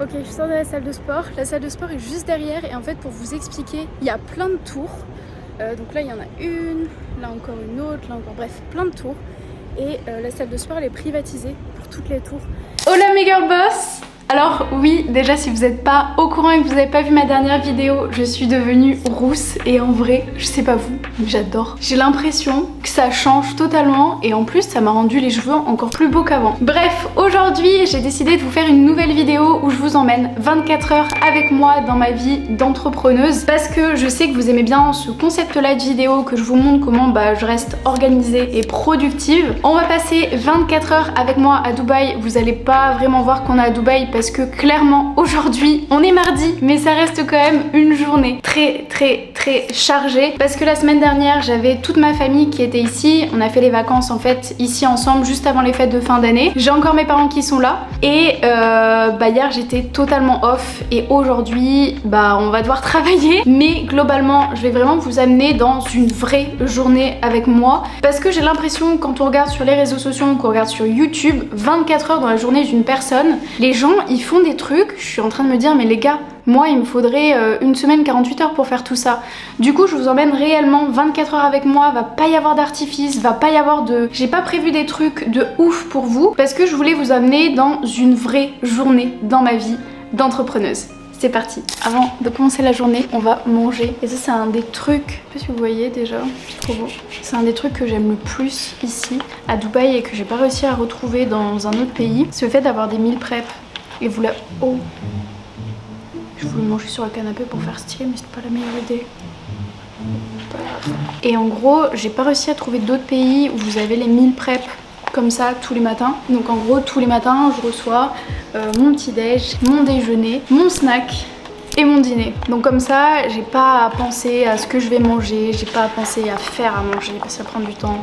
Ok, je sors de la salle de sport. La salle de sport est juste derrière et en fait pour vous expliquer, il y a plein de tours. Donc là il y en a une, là encore une autre, là encore, bref, plein de tours. Et la salle de sport elle est privatisée pour toutes les tours. Hola mes girl boss! Alors oui, déjà si vous n'êtes pas au courant et que vous n'avez pas vu ma dernière vidéo, je suis devenue rousse et en vrai, je sais pas vous, mais j'adore. J'ai l'impression que ça change totalement et en plus ça m'a rendu les cheveux encore plus beaux qu'avant. Bref, aujourd'hui j'ai décidé de vous faire une nouvelle vidéo où je vous emmène 24 heures avec moi dans ma vie d'entrepreneuse parce que je sais que vous aimez bien ce concept là de vidéo, que je vous montre comment je reste organisée et productive. On va passer 24 heures avec moi à Dubaï, vous allez pas vraiment voir qu'on est à Dubaï parce que clairement aujourd'hui on est mardi mais ça reste quand même une journée très chargée parce que la semaine dernière j'avais toute ma famille qui était ici, on a fait les vacances en fait ici ensemble juste avant les fêtes de fin d'année. J'ai encore mes parents qui sont là et hier j'étais totalement off et aujourd'hui on va devoir travailler mais globalement je vais vraiment vous amener dans une vraie journée avec moi parce que j'ai l'impression quand on regarde sur les réseaux sociaux, qu'on regarde sur YouTube, 24 heures dans la journée d'une personne, les gens ils font des trucs, je suis en train de me dire mais les gars, moi il me faudrait une semaine 48 heures pour faire tout ça. Du coup je vous emmène réellement 24 heures avec moi, va pas y avoir d'artifice, va pas y avoir de... J'ai pas prévu des trucs de ouf pour vous parce que je voulais vous amener dans une vraie journée dans ma vie d'entrepreneuse. C'est parti. Avant de commencer la journée, on va manger. Et ça c'est un des trucs, je sais pas si vous voyez déjà, c'est trop beau. C'est un des trucs que j'aime le plus ici à Dubaï et que j'ai pas réussi à retrouver dans un autre pays. C'est le fait d'avoir des meal prep. Et vous la... Oh, je voulais manger sur le canapé pour faire stylé mais c'était pas la meilleure idée. Et en gros, j'ai pas réussi à trouver d'autres pays où vous avez les meal prep comme ça tous les matins. Donc en gros tous les matins je reçois mon petit déj, mon déjeuner, mon snack et mon dîner. Donc comme ça j'ai pas à penser à ce que je vais manger, j'ai pas à penser à faire à manger parce que ça prend du temps,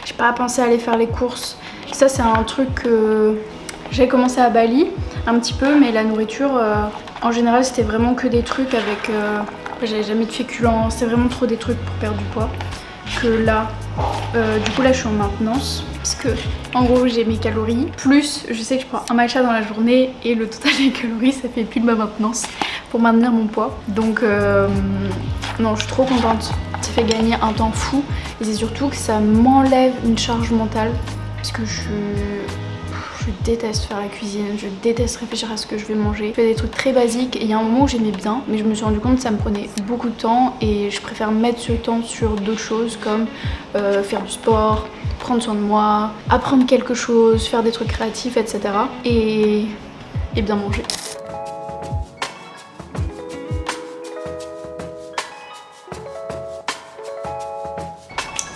j'ai pas à penser à aller faire les courses. Ça c'est un truc que j'ai commencé à Bali un petit peu, mais la nourriture en général c'était vraiment que des trucs avec j'avais jamais de féculents, c'est vraiment trop des trucs pour perdre du poids. Que là du coup là je suis en maintenance parce que en gros j'ai mes calories plus je sais que je prends un matcha dans la journée et le total des calories ça fait pile ma maintenance pour maintenir mon poids. Donc non, je suis trop contente, ça fait gagner un temps fou et c'est surtout que ça m'enlève une charge mentale parce que je déteste faire la cuisine, je déteste réfléchir à ce que je vais manger. Je fais des trucs très basiques et il y a un moment où j'aimais bien mais je me suis rendu compte que ça me prenait beaucoup de temps et je préfère mettre ce temps sur d'autres choses comme faire du sport, prendre soin de moi, apprendre quelque chose, faire des trucs créatifs, etc. Et bien manger.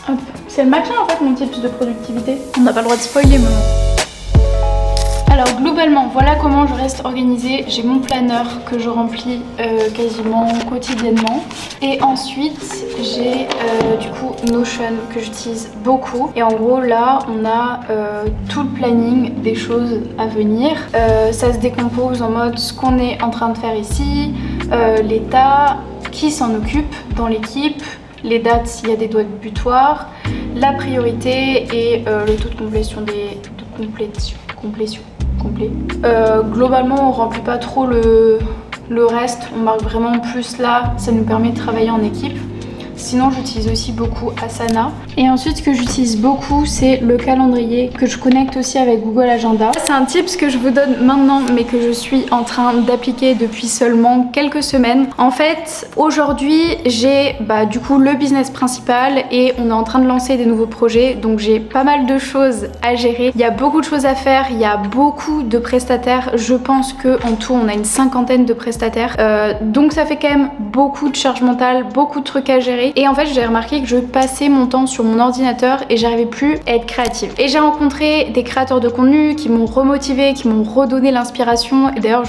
Hop, c'est le matcha en fait mon tips de productivité. On n'a pas le droit de spoiler maman. Alors globalement, voilà comment je reste organisée. J'ai mon planeur que je remplis quasiment quotidiennement. Et ensuite, j'ai du coup Notion que j'utilise beaucoup. Et en gros, là, on a tout le planning des choses à venir. Ça se décompose en mode ce qu'on est en train de faire ici, l'état, qui s'en occupe dans l'équipe, les dates s'il y a des dates butoirs, la priorité et le taux de complétion des... complétion. Globalement on remplit pas trop le reste, on marque vraiment plus là, ça nous permet de travailler en équipe. Sinon j'utilise aussi beaucoup Asana. Et ensuite ce que j'utilise beaucoup c'est le calendrier que je connecte aussi avec Google Agenda. C'est un tips que je vous donne maintenant mais que je suis en train d'appliquer depuis seulement quelques semaines. En fait aujourd'hui j'ai du coup le business principal et on est en train de lancer des nouveaux projets donc j'ai pas mal de choses à gérer. Il y a beaucoup de choses à faire, il y a beaucoup de prestataires. Je pense qu'en tout on a une 50aine de prestataires donc ça fait quand même beaucoup de charge mentale, beaucoup de trucs à gérer. Et en fait j'ai remarqué que je passais mon temps sur mon ordinateur et j'arrivais plus à être créative. Et j'ai rencontré des créateurs de contenu qui m'ont remotivée, qui m'ont redonné l'inspiration. Et d'ailleurs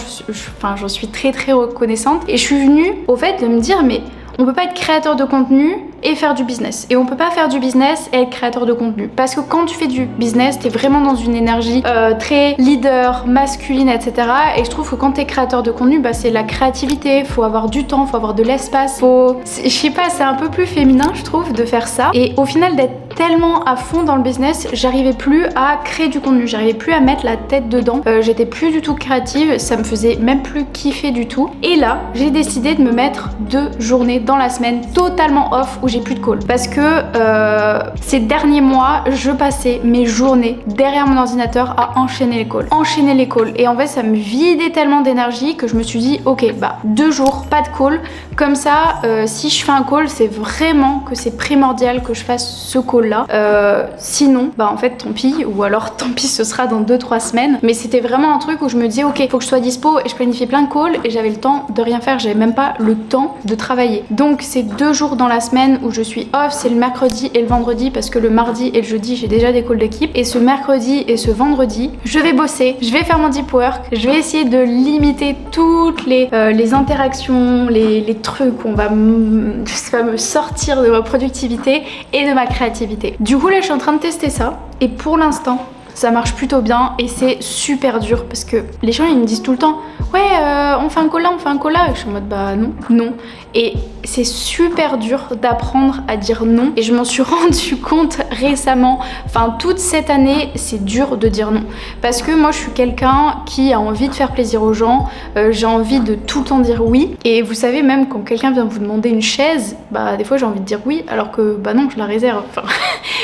j'en suis très reconnaissante. Et je suis venue au fait de me dire mais on peut pas être créateur de contenu et faire du business. Et on peut pas faire du business et être créateur de contenu. Parce que quand tu fais du business, t'es vraiment dans une énergie très leader, masculine, etc. Et je trouve que quand t'es créateur de contenu, c'est la créativité, faut avoir du temps, faut avoir de l'espace, je sais pas, c'est un peu plus féminin je trouve de faire ça. Et au final d'être tellement à fond dans le business, j'arrivais plus à créer du contenu, j'arrivais plus à mettre la tête dedans, j'étais plus du tout créative, ça me faisait même plus kiffer du tout. Et là, j'ai décidé de me mettre 2 journées dans la semaine totalement off où j'ai plus de call. Parce que ces derniers mois, je passais mes journées derrière mon ordinateur à enchaîner les calls. Enchaîner les calls. Et en fait, ça me vidait tellement d'énergie que je me suis dit, ok, bah 2 jours, pas de call. Comme ça, si je fais un call, c'est vraiment que c'est primordial que je fasse ce call là. Sinon, bah en fait, tant pis. Ou alors, tant pis, ce sera dans 2-3 semaines. Mais c'était vraiment un truc où je me disais, ok, faut que je sois dispo et je planifiais plein de calls et j'avais le temps de rien faire. J'avais même pas le temps de travailler. Donc, c'est 2 jours dans la semaine où je suis off. C'est le mercredi et le vendredi parce que le mardi et le jeudi, j'ai déjà des calls d'équipe. Et ce mercredi et ce vendredi, je vais bosser, je vais faire mon deep work, je vais essayer de limiter toutes les interactions, les trucs où on va me sortir de ma productivité et de ma créativité. Du coup là je suis en train de tester ça et pour l'instant ça marche plutôt bien et c'est super dur parce que les gens ils me disent tout le temps ouais on fait un call là, on fait un call là et je suis en mode bah non et c'est super dur d'apprendre à dire non et je m'en suis rendu compte récemment, enfin toute cette année c'est dur de dire non parce que moi je suis quelqu'un qui a envie de faire plaisir aux gens, j'ai envie de tout le temps dire oui et vous savez même quand quelqu'un vient vous demander une chaise, bah des fois j'ai envie de dire oui alors que bah non je la réserve, enfin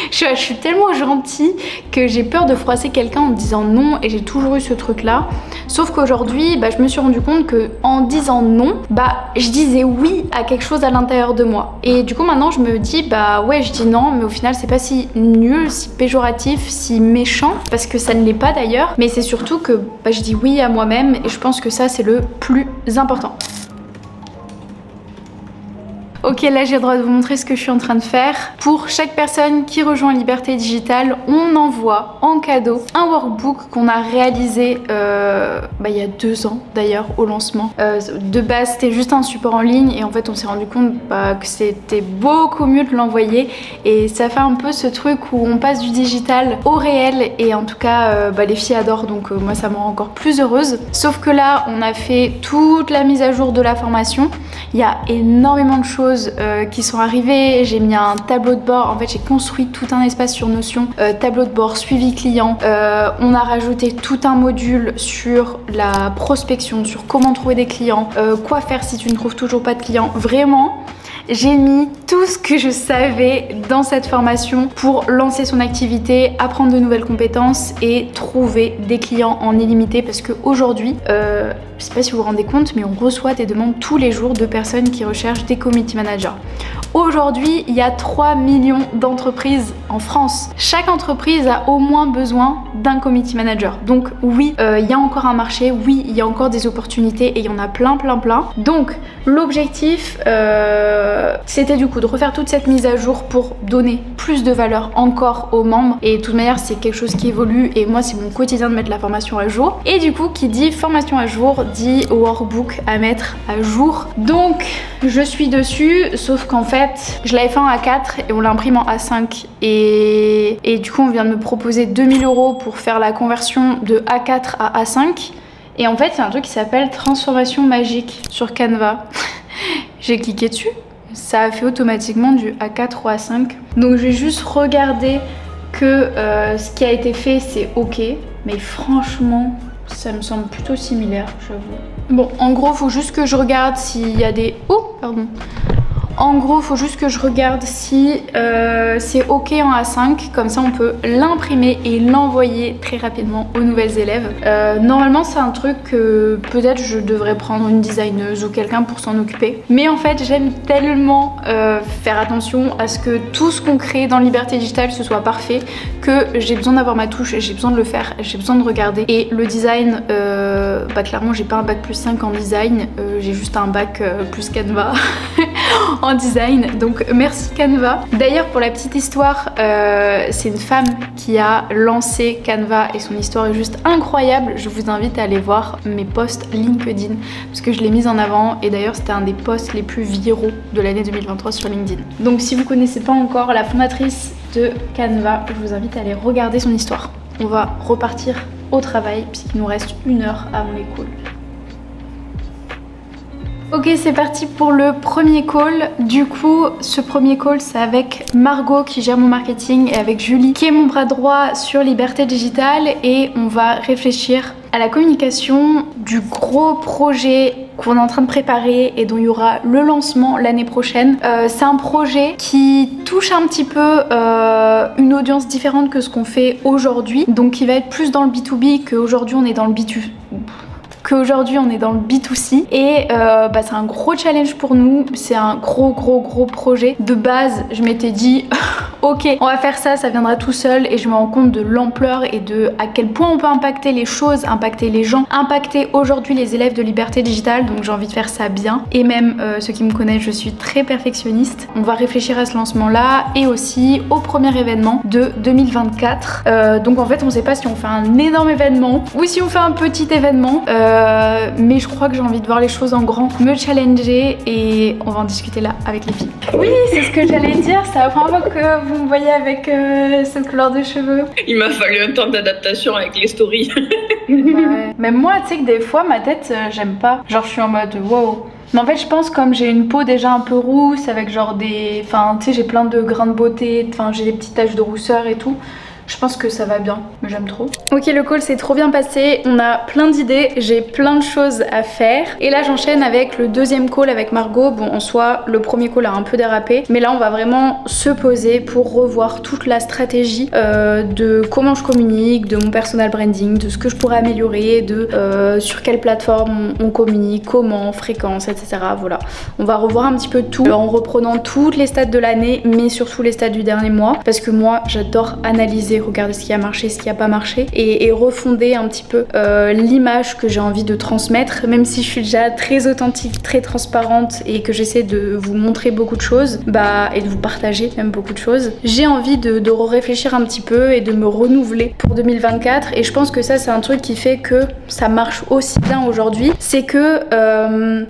je suis tellement gentille que j'ai peur de froisser quelqu'un en disant non et j'ai toujours eu ce truc là, sauf qu'aujourd'hui bah, je me suis rendu compte que en disant non, bah je disais oui à quelque chose à l'intérieur de moi et du coup maintenant je me dis bah ouais je dis non mais au final c'est pas si nul, si péjoratif, si méchant parce que ça ne l'est pas d'ailleurs, mais c'est surtout que bah, je dis oui à moi-même et je pense que ça c'est le plus important. Ok, là j'ai le droit de vous montrer ce que je suis en train de faire. Pour chaque personne qui rejoint Liberté Digitale, on envoie en cadeau un workbook qu'on a réalisé il y a 2 ans d'ailleurs au lancement. De base c'était juste un support en ligne et en fait on s'est rendu compte que c'était beaucoup mieux de l'envoyer et ça fait un peu ce truc où on passe du digital au réel et en tout cas les filles adorent donc moi ça me rend encore plus heureuse. Sauf que là on a fait toute la mise à jour de la formation. Il y a énormément de choses qui sont arrivées, j'ai mis un tableau de bord, en fait j'ai construit tout un espace sur Notion, tableau de bord, suivi client, on a rajouté tout un module sur la prospection, sur comment trouver des clients, quoi faire si tu ne trouves toujours pas de clients, vraiment. J'ai mis tout ce que je savais dans cette formation pour lancer son activité, apprendre de nouvelles compétences et trouver des clients en illimité parce qu'aujourd'hui, je sais pas si vous vous rendez compte, mais on reçoit des demandes tous les jours de personnes qui recherchent des community managers. Aujourd'hui, il y a 3 millions d'entreprises en France. Chaque entreprise a au moins besoin d'un community manager. Donc oui, il y a encore un marché, oui, il y a encore des opportunités et il y en a plein. Donc l'objectif, c'était du coup de refaire toute cette mise à jour pour donner plus de valeur encore aux membres. Et de toute manière, c'est quelque chose qui évolue et moi, c'est mon quotidien de mettre la formation à jour. Et du coup, qui dit formation à jour, dit workbook à mettre à jour. Donc, je suis dessus, sauf qu'en fait, je l'avais fait en A4 et on l'imprime en A5 et du coup on vient de me proposer 2000 € pour faire la conversion de A4 à A5 et en fait c'est un truc qui s'appelle transformation magique sur Canva. J'ai cliqué dessus, ça a fait automatiquement du A4 ou A5 donc je vais juste regarder que ce qui a été fait c'est ok mais franchement ça me semble plutôt similaire j'avoue. Bon en gros faut juste que je regarde s'il y a des... Oh pardon. En gros, il faut juste que je regarde si c'est ok en A5, comme ça on peut l'imprimer et l'envoyer très rapidement aux nouvelles élèves. Normalement, c'est un truc que peut-être je devrais prendre une designeuse ou quelqu'un pour s'en occuper. Mais en fait, j'aime tellement faire attention à ce que tout ce qu'on crée dans Liberté Digitale ce soit parfait que j'ai besoin d'avoir ma touche, j'ai besoin de le faire, j'ai besoin de regarder. Et le design, clairement, j'ai pas un bac plus 5 en design, j'ai juste un bac plus Canva. En design, donc merci Canva. D'ailleurs pour la petite histoire, c'est une femme qui a lancé Canva et son histoire est juste incroyable. Je vous invite à aller voir mes posts LinkedIn parce que je l'ai mise en avant et d'ailleurs c'était un des posts les plus viraux de l'année 2023 sur LinkedIn. Donc si vous connaissez pas encore la fondatrice de Canva, je vous invite à aller regarder son histoire. On va repartir au travail puisqu'il nous reste 1 heure avant les calls. Ok, c'est parti pour le premier call. Du coup, ce premier call, c'est avec Margot qui gère mon marketing et avec Julie qui est mon bras droit sur Liberté Digitale, et on va réfléchir à la communication du gros projet qu'on est en train de préparer et dont il y aura le lancement l'année prochaine. C'est un projet qui touche un petit peu une audience différente que ce qu'on fait aujourd'hui, donc qui va être plus dans le B2B qu'aujourd'hui on est dans le B2C. Qu'aujourd'hui on est dans le B2C, et c'est un gros challenge pour nous, c'est un gros projet. De base je m'étais dit ok, on va faire ça, ça viendra tout seul, et je me rends compte de l'ampleur et de à quel point on peut impacter les choses, impacter les gens, impacter aujourd'hui les élèves de Liberté Digitale, donc j'ai envie de faire ça bien. Et même ceux qui me connaissent, je suis très perfectionniste. On va réfléchir à ce lancement là et aussi au premier événement de 2024. Donc en fait on sait pas si on fait un énorme événement ou si on fait un petit événement, mais je crois que j'ai envie de voir les choses en grand, me challenger, et on va en discuter là avec les filles. Oui, c'est ce que j'allais dire, c'est la première fois que vous me voyez avec cette couleur de cheveux. Il m'a fallu un temps d'adaptation avec les stories. Ouais. Même moi, tu sais que des fois ma tête, j'aime pas. Genre je suis en mode wow. Mais en fait je pense comme j'ai une peau déjà un peu rousse avec genre des... Enfin tu sais, j'ai plein de grains de beauté, enfin j'ai des petites taches de rousseur et tout. Je pense que ça va bien, mais j'aime trop. Ok, le call s'est trop bien passé, on a plein d'idées, j'ai plein de choses à faire. Et là j'enchaîne avec le deuxième call avec Margot. Bon, en soi, le premier call a un peu dérapé, mais là on va vraiment se poser pour revoir toute la stratégie de comment je communique, de mon personal branding, de ce que je pourrais améliorer, de sur quelle plateforme on communique, comment, fréquence, etc. Voilà, on va revoir un petit peu tout en reprenant toutes les stats de l'année, mais surtout les stats du dernier mois, parce que moi j'adore analyser, regarder ce qui a marché, ce qui a pas marché, et refonder un petit peu l'image que j'ai envie de transmettre, même si je suis déjà très authentique, très transparente, et que j'essaie de vous montrer beaucoup de choses, et de vous partager même beaucoup de choses. J'ai envie de réfléchir un petit peu et de me renouveler pour 2024, et je pense que ça c'est un truc qui fait que ça marche aussi bien aujourd'hui. C'est que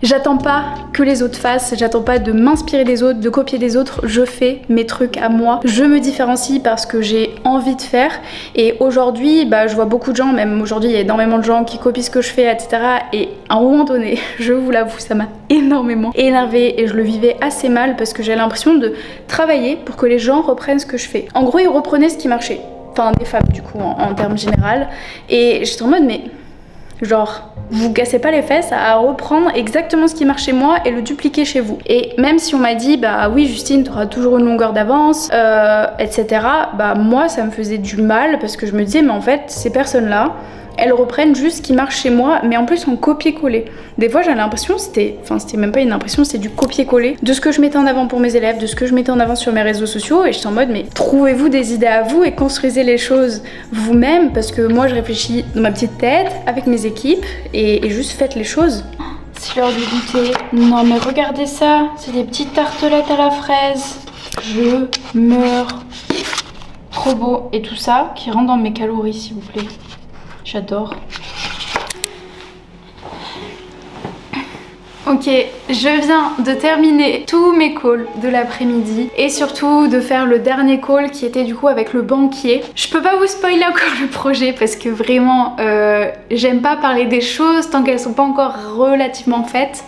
j'attends pas que les autres fassent, j'attends pas de m'inspirer des autres, de copier des autres, je fais mes trucs à moi, je me différencie parce que j'ai envie de faire. Et aujourd'hui je vois beaucoup de gens, même aujourd'hui il y a énormément de gens qui copient ce que je fais, etc. Et à un moment donné, je vous l'avoue, ça m'a énormément énervée et je le vivais assez mal parce que j'ai l'impression de travailler pour que les gens reprennent ce que je fais. En gros, ils reprenaient ce qui marchait, enfin des femmes du coup en termes général, et j'étais en mode mais genre vous cassez pas les fesses à reprendre exactement ce qui marche chez moi et le dupliquer chez vous. Et même si on m'a dit oui Justine, t'auras toujours une longueur d'avance, etc. Moi ça me faisait du mal parce que je me disais mais en fait ces personnes là elles reprennent juste ce qui marche chez moi, mais en plus en copier-coller. Des fois j'avais l'impression, c'était même pas une impression, c'était du copier-coller de ce que je mettais en avant pour mes élèves, de ce que je mettais en avant sur mes réseaux sociaux, et j'étais en mode mais trouvez-vous des idées à vous et construisez les choses vous-même, parce que moi je réfléchis dans ma petite tête avec mes équipes et juste faites les choses. C'est l'heure du goûter. Non mais regardez ça, c'est des petites tartelettes à la fraise. Je meurs. Trop beau. Et tout ça qui rentre dans mes calories s'il vous plaît. J'adore. Ok, je viens de terminer tous mes calls de l'après-midi et surtout de faire le dernier call qui était du coup avec le banquier. Je peux pas vous spoiler encore le projet parce que vraiment j'aime pas parler des choses tant qu'elles sont pas encore relativement faites,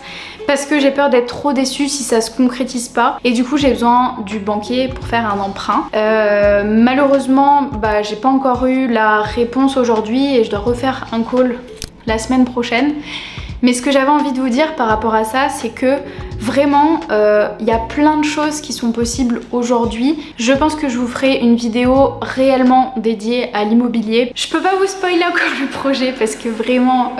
parce que j'ai peur d'être trop déçue si ça se concrétise pas, et du coup j'ai besoin du banquier pour faire un emprunt. Malheureusement j'ai pas encore eu la réponse aujourd'hui et je dois refaire un call la semaine prochaine. Mais ce que j'avais envie de vous dire par rapport à ça, c'est que vraiment il y a plein de choses qui sont possibles aujourd'hui. Je pense que je vous ferai une vidéo réellement dédiée à l'immobilier. Je peux pas vous spoiler encore le projet parce que vraiment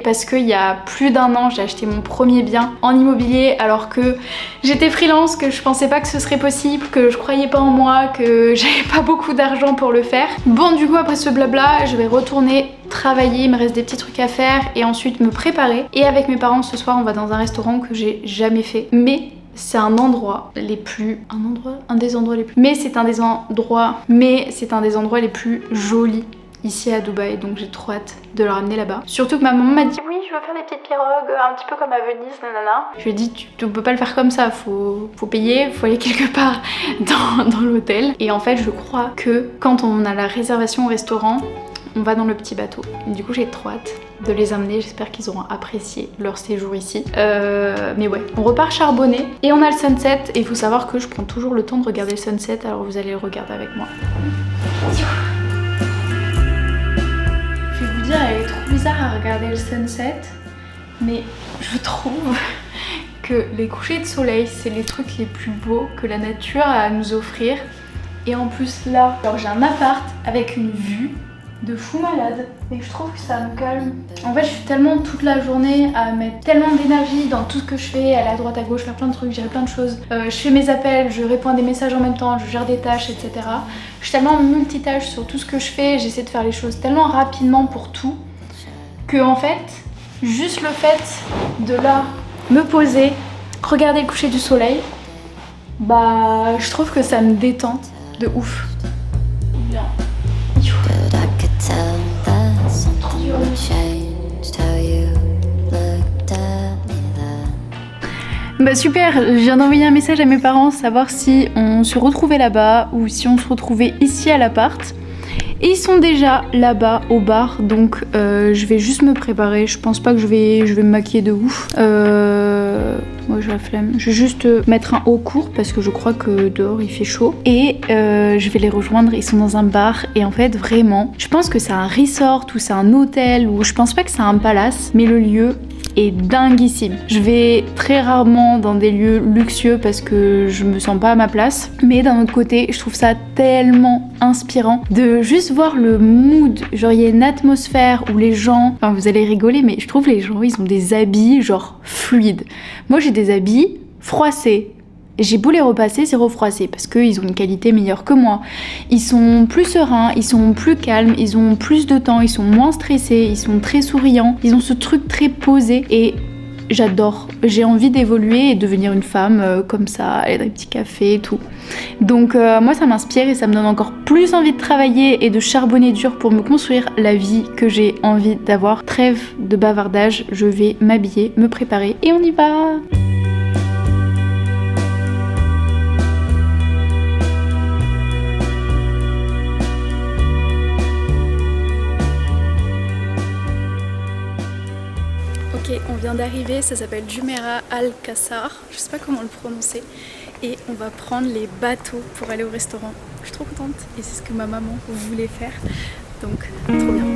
parce qu'il y a plus d'un an j'ai acheté mon premier bien en immobilier alors que j'étais freelance, que je pensais pas que ce serait possible, que je croyais pas en moi, que j'avais pas beaucoup d'argent pour le faire. Bon, du coup après ce blabla, je vais retourner travailler, il me reste des petits trucs à faire et ensuite me préparer. Et avec mes parents ce soir on va dans un restaurant que j'ai jamais fait, mais c'est un des endroits les plus les plus jolis ici à Dubaï, donc j'ai trop hâte de le ramener là-bas. Surtout que ma maman m'a dit oui je veux faire des petites pirogues un petit peu comme à Venise, nanana. Je lui ai dit tu peux pas le faire comme ça, faut payer, faut aller quelque part dans l'hôtel. Et en fait je crois que quand on a la réservation au restaurant, on va dans le petit bateau. Du coup j'ai trop hâte de les amener, j'espère qu'ils auront apprécié leur séjour ici. Mais ouais, on repart charbonner et on a le sunset. Et il faut savoir que je prends toujours le temps de regarder le sunset, alors vous allez le regarder avec moi. Je vais vous dire, elle est trop bizarre à regarder le sunset, mais je trouve que les couchers de soleil, c'est les trucs les plus beaux que la nature a à nous offrir. Et en plus là, alors j'ai un appart avec une vue de fou malade et je trouve que ça me calme. En fait je suis tellement toute la journée à mettre tellement d'énergie dans tout ce que je fais, aller à droite à gauche, faire plein de trucs, gérer plein de choses. Je fais mes appels, je réponds à des messages en même temps, je gère des tâches, etc. Je suis tellement multitâche sur tout ce que je fais, j'essaie de faire les choses tellement rapidement pour tout que en fait, juste le fait de là me poser, regarder le coucher du soleil, bah je trouve que ça me détend de ouf. Bien. Bah super, je viens d'envoyer un message à mes parents savoir si on se retrouvait là-bas ou si on se retrouvait ici à l'appart. Et ils sont déjà là-bas au bar, donc je vais juste me préparer. Je pense pas que je vais me maquiller de ouf. Moi j'ai la flemme. Je vais juste mettre un haut court parce que je crois que dehors il fait chaud. Et je vais les rejoindre, ils sont dans un bar. Et en fait vraiment, je pense que c'est un resort ou c'est un hôtel ou je pense pas que c'est un palace. Mais le lieu est dinguissime. Je vais très rarement dans des lieux luxueux parce que je me sens pas à ma place. Mais d'un autre côté, je trouve ça tellement inspirant de juste voir le mood. Genre il y a une atmosphère où les gens, enfin vous allez rigoler, mais je trouve les gens ils ont des habits genre fluides. Moi j'ai des habits froissés. J'ai beau les repasser, c'est refroissé parce qu'ils ont une qualité meilleure que moi. Ils sont plus sereins, ils sont plus calmes, ils ont plus de temps, ils sont moins stressés, ils sont très souriants. Ils ont ce truc très posé et j'adore. J'ai envie d'évoluer et devenir une femme comme ça, aller dans des petits cafés et tout. Donc moi ça m'inspire et ça me donne encore plus envie de travailler et de charbonner dur pour me construire la vie que j'ai envie d'avoir. Trêve de bavardage, je vais m'habiller, me préparer et on y va. Ok, on vient d'arriver, ça s'appelle Jumeirah Al Qasr, je sais pas comment le prononcer, et on va prendre les bateaux pour aller au restaurant. Je suis trop contente et c'est ce que ma maman voulait faire, donc trop bien.